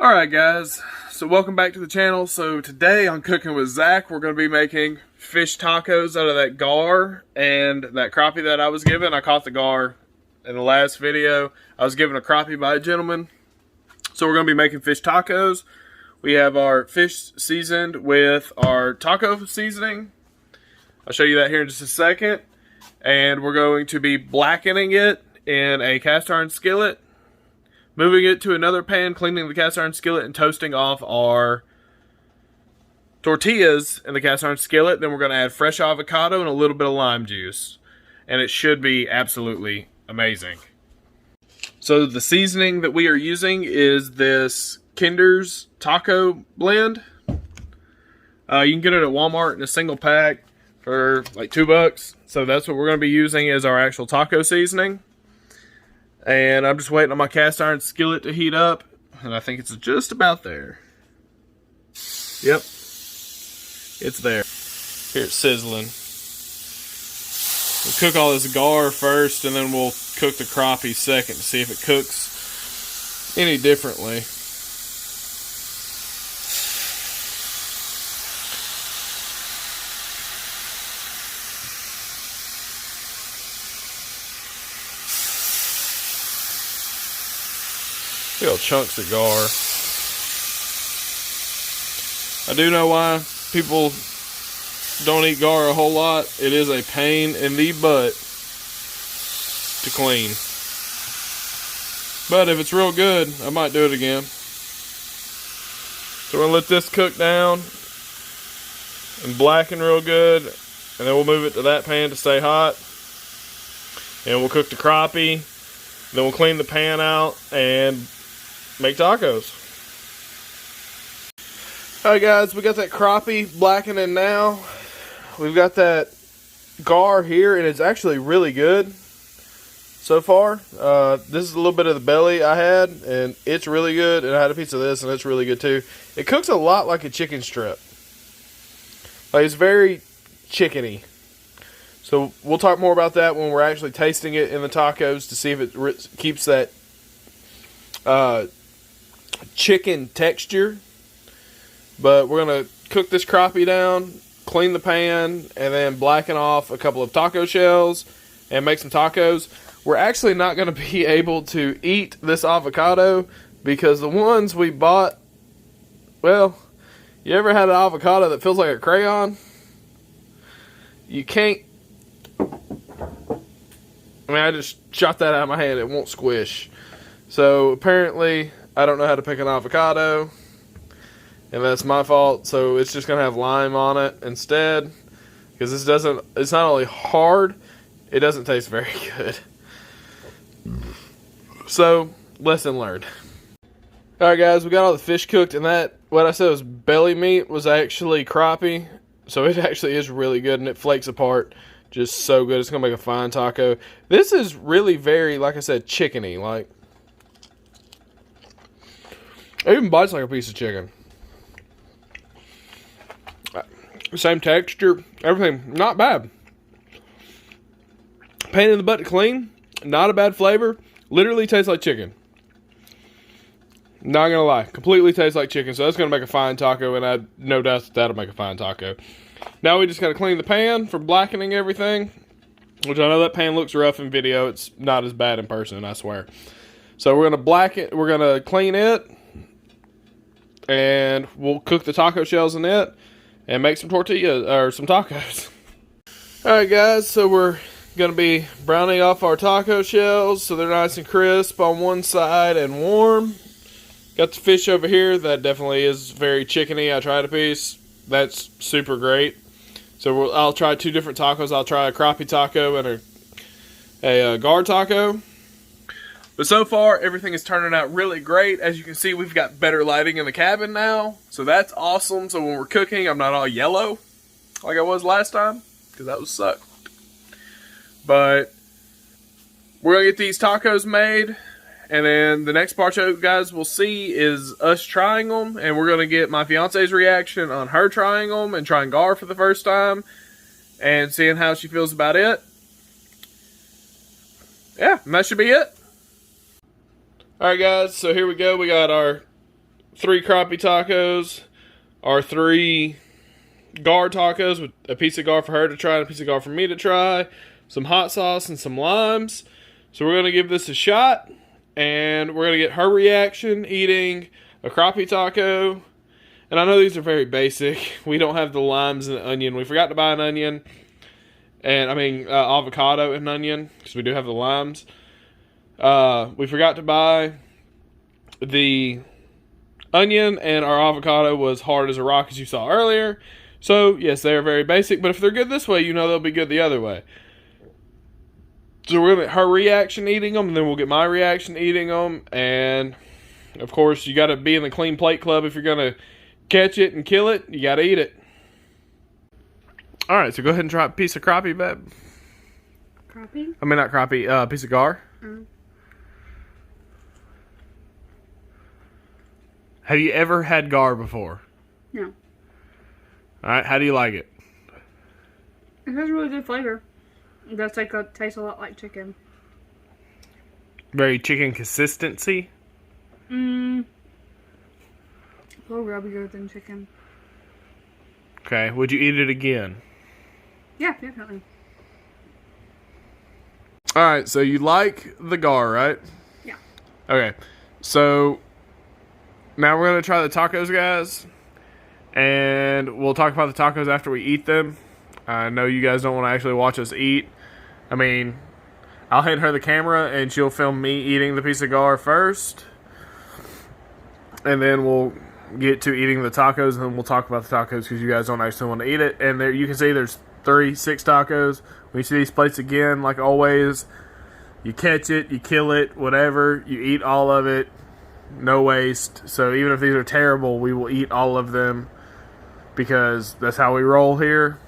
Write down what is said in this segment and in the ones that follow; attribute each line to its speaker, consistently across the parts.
Speaker 1: Alright guys, so welcome back to the channel. So today on Cooking with Zach, we're going to be making fish tacos out of that gar and that crappie that I was given. I caught the gar in the last video. I was given a crappie by a gentleman. So we're going to be making fish tacos. We have our fish seasoned with our taco seasoning. I'll show you that here in just a second. And we're going to be blackening it in a cast iron skillet, moving it to another pan, cleaning the cast iron skillet, and toasting off our tortillas in the cast iron skillet. Then we're going to add fresh avocado and a little bit of lime juice. And it should be absolutely amazing. So the seasoning that we are using is this Kinder's Taco Blend. You can get it at Walmart in a single pack for like $2. So that's what we're going to be using as our actual taco seasoning. And I'm just waiting on my cast iron skillet to heat up. And I think it's just about there. Yep. It's there. Here it's sizzling. We'll cook all this gar first, and then we'll cook the crappie second to see if it cooks any differently. Little chunks of gar. I do know why people don't eat gar a whole lot. It is a pain in the butt to clean. But if it's real good, I might do it again. So we're gonna let this cook down and blacken real good, and then we'll move it to that pan to stay hot. And we'll cook the crappie. Then we'll clean the pan out and make tacos. Alright guys, we got that crappie blackening now. We've got that gar here, and it's actually really good so far. This is a little bit of the belly I had, and it's really good. And I had a piece of this, and it's really good too. It cooks a lot like a chicken strip. Like, it's very chickeny. So we'll talk more about that when we're actually tasting it in the tacos to see if it keeps that chicken texture. But we're gonna cook this crappie down, clean the pan, and then blacken off a couple of taco shells and make some tacos. We're actually not gonna be able to eat this avocado because the ones we bought, well, you ever had an avocado that feels like a crayon? You can't. I mean, I just shot that out of my hand. It won't squish. So apparently I don't know how to pick an avocado, and that's my fault. So it's just gonna have lime on it instead, because this doesn't, it's not only hard, it doesn't taste very good. So lesson learned. Alright guys, we got all the fish cooked, and that, what I said was belly meat, was actually crappie. So it actually is really good, and it flakes apart just so good. It's gonna make a fine taco. This is really very, like I said, chickeny. Like, it even bites like a piece of chicken. Same texture, everything, not bad. Pain in the butt to clean, not a bad flavor. Literally tastes like chicken. Not gonna lie, completely tastes like chicken. So that's gonna make a fine taco, and I no doubt that'll make a fine taco. Now we just gotta clean the pan for blackening everything, which I know that pan looks rough in video. It's not as bad in person, I swear. So we're gonna clean it, and we'll cook the taco shells in it and make some tortillas, or some tacos. Alright guys, so we're gonna be browning off our taco shells so they're nice and crisp on one side and warm. Got the fish over here that definitely is very chickeny. I tried a piece. That's super great. So I'll try two different tacos. I'll try a crappie taco and a gar taco. But so far, everything is turning out really great. As you can see, we've got better lighting in the cabin now. So that's awesome. So when we're cooking, I'm not all yellow like I was last time, because that was sucked. But we're going to get these tacos made. And then the next part you guys will see is us trying them. And we're going to get my fiance's reaction on her trying them and trying gar for the first time. And seeing how she feels about it. Yeah, and that should be it. Alright guys, so here we go. We got our 3 crappie tacos, our 3 gar tacos with a piece of gar for her to try and a piece of gar for me to try, some hot sauce and some limes. So we're going to give this a shot, and we're going to get her reaction eating a crappie taco. And I know these are very basic. We don't have the limes and the onion. We forgot to buy an onion. And avocado and onion, because we do have the limes. We forgot to buy the onion, and our avocado was hard as a rock, as you saw earlier. So, yes, they are very basic, but if they're good this way, you know they'll be good the other way. So we're going to get her reaction eating them, and then we'll get my reaction eating them. And, of course, you got to be in the Clean Plate Club if you're going to catch it and kill it. You got to eat it. All right, so go ahead and try a piece of crappie, babe.
Speaker 2: Crappie?
Speaker 1: I mean, not crappie, piece of gar. Have you ever had gar before?
Speaker 2: No.
Speaker 1: All right, how do you like it?
Speaker 2: It has really good flavor. It does taste a lot like chicken.
Speaker 1: Very chicken consistency?
Speaker 2: A little rubbier than chicken.
Speaker 1: Okay, would you eat it again?
Speaker 2: Yeah, definitely.
Speaker 1: Alright, so you like the gar, right?
Speaker 2: Yeah.
Speaker 1: Okay, so now we're going to try the tacos, guys. And we'll talk about the tacos after we eat them. I know you guys don't want to actually watch us eat. I mean, I'll hand her the camera and she'll film me eating the piece of gar first. And then we'll get to eating the tacos, and then we'll talk about the tacos because you guys don't actually want to eat it. And there you can see there's 6 tacos. When you see these plates again, like always, you catch it, you kill it, whatever. You eat all of it. No waste. So even if these are terrible, we will eat all of them because that's how we roll here.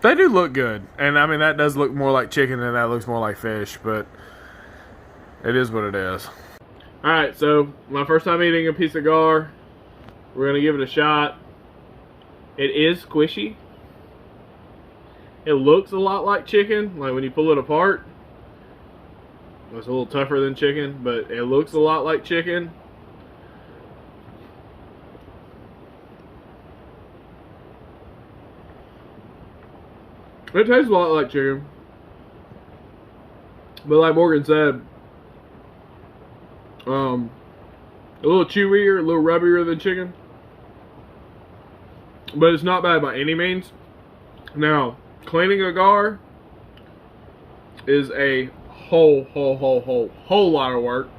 Speaker 1: They do look good. And I mean, that does look more like chicken and that looks more like fish, but it is what it is. Alright, so my first time eating a piece of gar. We're going to give it a shot. It is squishy. It looks a lot like chicken, like when you pull it apart. It's a little tougher than chicken, but it looks a lot like chicken. It tastes a lot like chicken. But like Morgan said, a little chewier, a little rubbier than chicken. But it's not bad by any means. Now, cleaning a gar is a whole lot of work.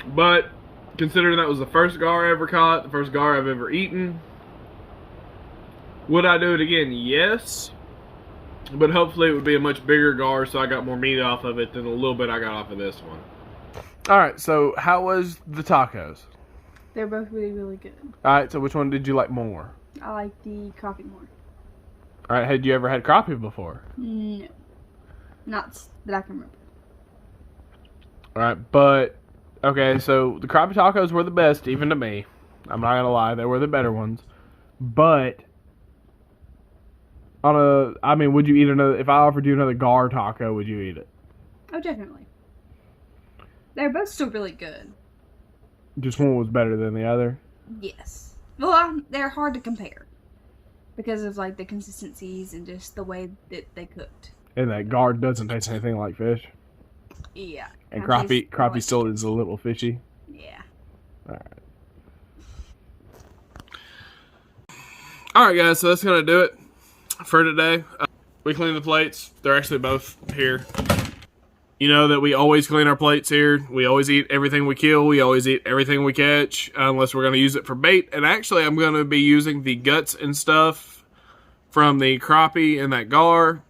Speaker 1: But considering that was the first gar I ever caught, the first gar I've ever eaten, would I do it again? Yes. But hopefully it would be a much bigger gar so I got more meat off of it than the little bit I got off of this one. Alright, so how was the tacos?
Speaker 2: They're both really, really good.
Speaker 1: Alright, so which one did you like more?
Speaker 2: I like the crappie more.
Speaker 1: Alright, had you ever had crappie before?
Speaker 2: No. Not that I can remember.
Speaker 1: Alright, but, okay, so the crappie tacos were the best, even to me. I'm not gonna lie, they were the better ones. But, would you eat another, if I offered you another gar taco, would you eat it?
Speaker 2: Oh, definitely. They're both still really good.
Speaker 1: Just one was better than the other?
Speaker 2: Yes. Well, they're hard to compare. Because of, like, the consistencies and just the way that they cooked.
Speaker 1: And that gar doesn't taste anything like fish?
Speaker 2: Yeah.
Speaker 1: And crappie still is a little fishy?
Speaker 2: Yeah.
Speaker 1: Alright. Alright guys, so that's going to do it for today. We clean the plates. They're actually both here. You know that we always clean our plates here. We always eat everything we kill. We always eat everything we catch, unless we're going to use it for bait. And actually, I'm going to be using the guts and stuff from the crappie and that gar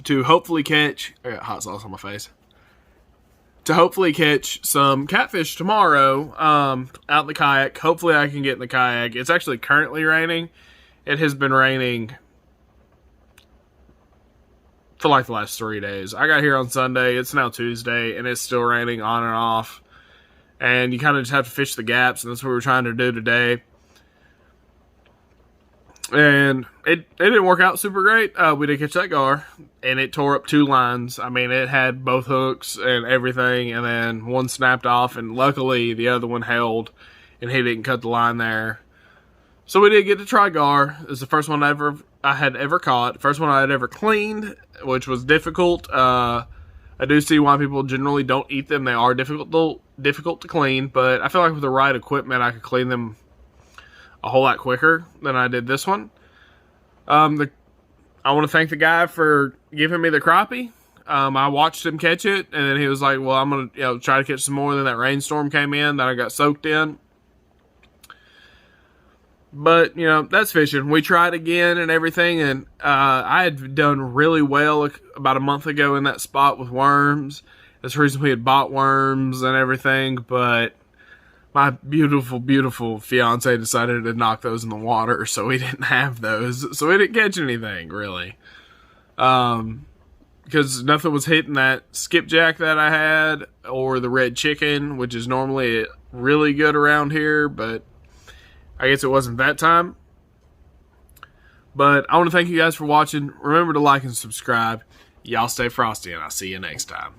Speaker 1: to hopefully catch... I got hot sauce on my face. To hopefully catch some catfish tomorrow out in the kayak. Hopefully I can get in the kayak. It's actually currently raining. It has been raining for like the last 3 days. I got here on Sunday. It's now Tuesday, and it's still raining on and off. And you kind of just have to fish the gaps, and that's what we're trying to do today. And it didn't work out super great. We did catch that gar, and it tore up 2 lines. I mean, it had both hooks and everything, and then one snapped off, and luckily the other one held, and he didn't cut the line there. So we did get to try gar. It was the first one I had ever caught. First one I had ever cleaned, which was difficult. I do see why people generally don't eat them. They are difficult to clean, but I feel like with the right equipment, I could clean them a whole lot quicker than I did this one. I want to thank the guy for giving me the crappie. I watched him catch it, and then he was like, well, I'm going to try to catch some more. Then that rainstorm came in that I got soaked in. But, that's fishing. We tried again and everything, and I had done really well about a month ago in that spot with worms. That's the reason we had bought worms and everything, but my beautiful, beautiful fiance decided to knock those in the water, so we didn't have those. So we didn't catch anything, really. Because nothing was hitting that skipjack that I had, or the red chicken, which is normally really good around here, but I guess it wasn't that time. But I want to thank you guys for watching. Remember to like and subscribe. Y'all stay frosty, and I'll see you next time.